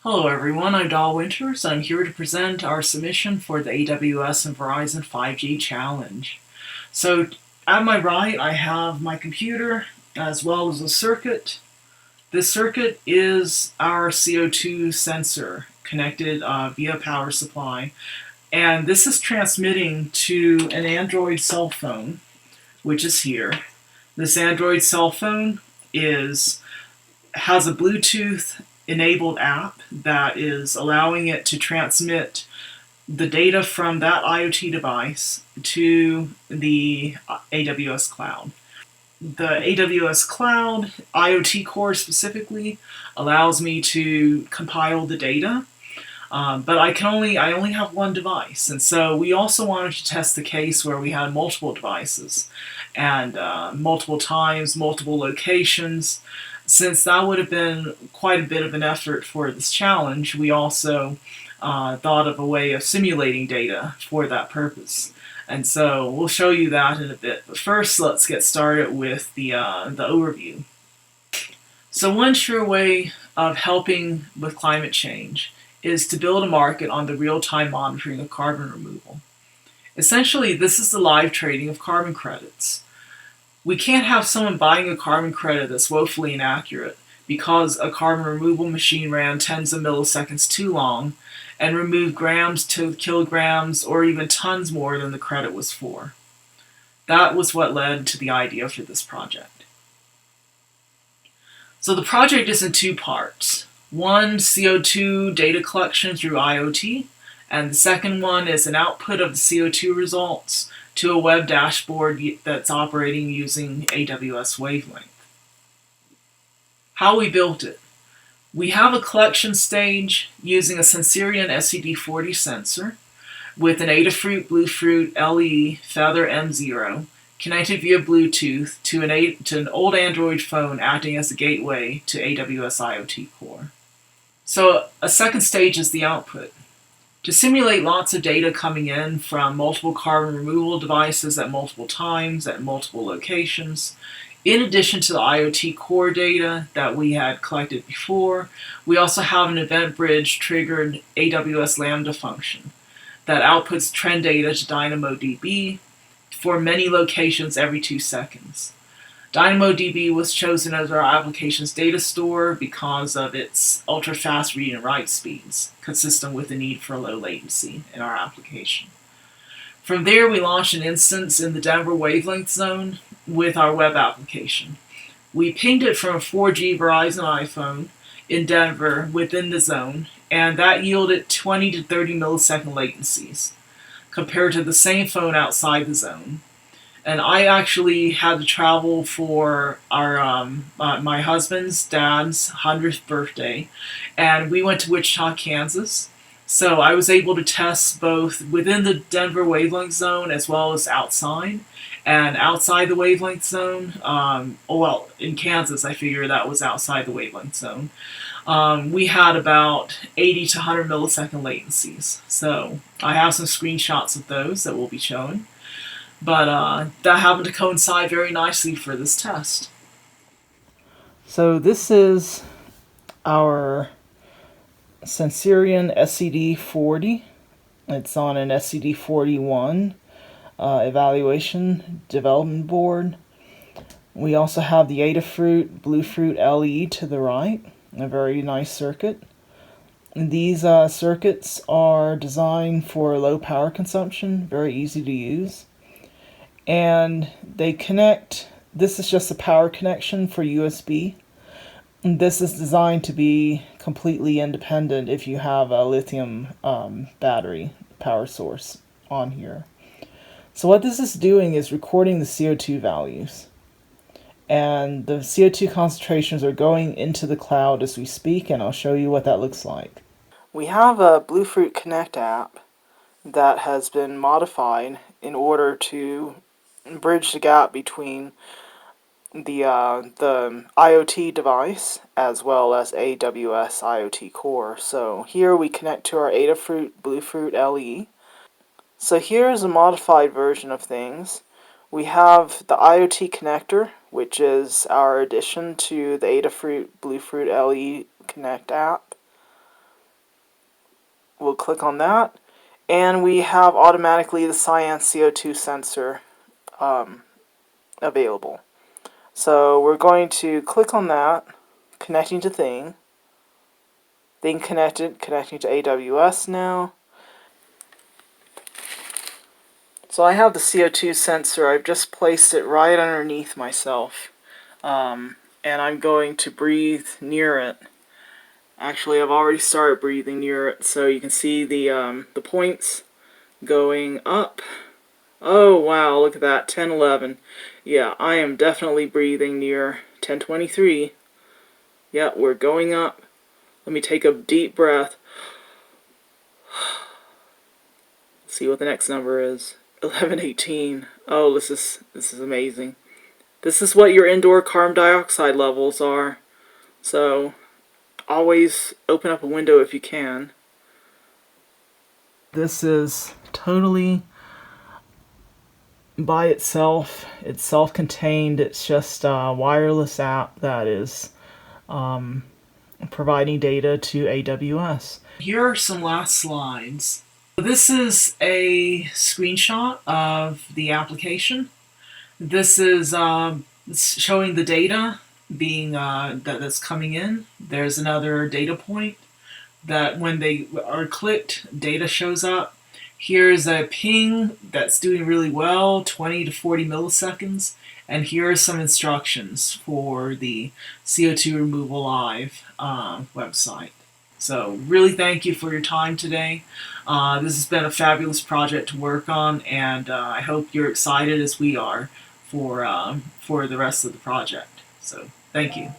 Hello everyone, I'm Dahl Winters, and I'm here to present our submission for the AWS and Verizon 5G Challenge. So at my right I have my computer as well as a circuit. This circuit is our CO2 sensor connected via power supply, and this is transmitting to an Android cell phone, which is here. This Android cell phone has a Bluetooth enabled app that is allowing it to transmit the data from that IoT device to the AWS cloud. The AWS cloud, IoT Core specifically, allows me to compile the data, but I only have one device, and so we also wanted to test the case where we had multiple devices and multiple times, multiple locations. Since that would have been quite a bit of an effort for this challenge, we also thought of a way of simulating data for that purpose. And so we'll show you that in a bit. But first, let's get started with the overview. So one sure way of helping with climate change is to build a market on the real-time monitoring of carbon removal. Essentially, this is the live trading of carbon credits. We can't have someone buying a carbon credit that's woefully inaccurate because a carbon removal machine ran tens of milliseconds too long and removed grams to kilograms or even tons more than the credit was for. That was what led to the idea for this project. So the project is in two parts. One, CO2 data collection through IoT, and the second one is an output of the CO2 results to a web dashboard that's operating using AWS Wavelength. How we built it. We have a collection stage using a Sensirion SED40 sensor with an Adafruit Bluefruit LE Feather M0 connected via Bluetooth to an old Android phone acting as a gateway to AWS IoT Core. So a second stage is the output. To simulate lots of data coming in from multiple carbon removal devices at multiple times, at multiple locations, in addition to the IoT Core data that we had collected before, we also have an event bridge triggered AWS Lambda function that outputs trend data to DynamoDB for many locations every 2 seconds. DynamoDB was chosen as our application's data store because of its ultra-fast read and write speeds, consistent with the need for low latency in our application. From there, we launched an instance in the Denver wavelength zone with our web application. We pinged it from a 4G Verizon iPhone in Denver within the zone, and that yielded 20 to 30 millisecond latencies compared to the same phone outside the zone. And I actually had to travel for my husband's dad's 100th birthday, and we went to Wichita, Kansas. So I was able to test both within the Denver wavelength zone as well as outside. And outside the wavelength zone, in Kansas, I figure that was outside the wavelength zone. We had about 80 to 100 millisecond latencies. So I have some screenshots of those that we'll be showing. But that happened to coincide very nicely for this test. So this is our Sensirion SED40. It's on an SED41 evaluation development board. We also have the Adafruit Bluefruit LE to the right, a very nice circuit. These circuits are designed for low power consumption, very easy to use. And they connect, this is just a power connection for USB. This is designed to be completely independent if you have a lithium battery power source on here. So what this is doing is recording the CO2 values. And the CO2 concentrations are going into the cloud as we speak, and I'll show you what that looks like. We have a Bluefruit Connect app that has been modified in order to bridge the gap between the IoT device as well as AWS IoT Core. So here we connect to our Adafruit Bluefruit LE. So here is a modified version of things. We have the IoT connector, which is our addition to the Adafruit Bluefruit LE Connect app. we'll click on that, and we have automatically the cyan CO2 sensor available. So we're going to click on that, connecting to thing connected, connecting to AWS now. So I have the CO2 sensor, I've just placed it right underneath myself, and I'm going to breathe near it. Actually, I've already started breathing near it, so you can see the points going up. Oh wow, look at that, 10:11. Yeah, I am definitely breathing near 10:23. Yeah, we're going up. Let me take a deep breath. See what the next number is. 11:18. Oh, this is amazing. This is what your indoor carbon dioxide levels are. So always open up a window if you can. This is totally by itself. It's self-contained. It's just a wireless app that is providing data to AWS. Here are some last slides. This is a screenshot of the application. This is showing the data being that's coming in. There's another data point that when they are clicked, data shows up. Here's a ping that's doing really well, 20 to 40 milliseconds. And here are some instructions for the CO2 Removal Live website. So really thank you for your time today. This has been a fabulous project to work on, and I hope you're excited as we are for the rest of the project. So thank you.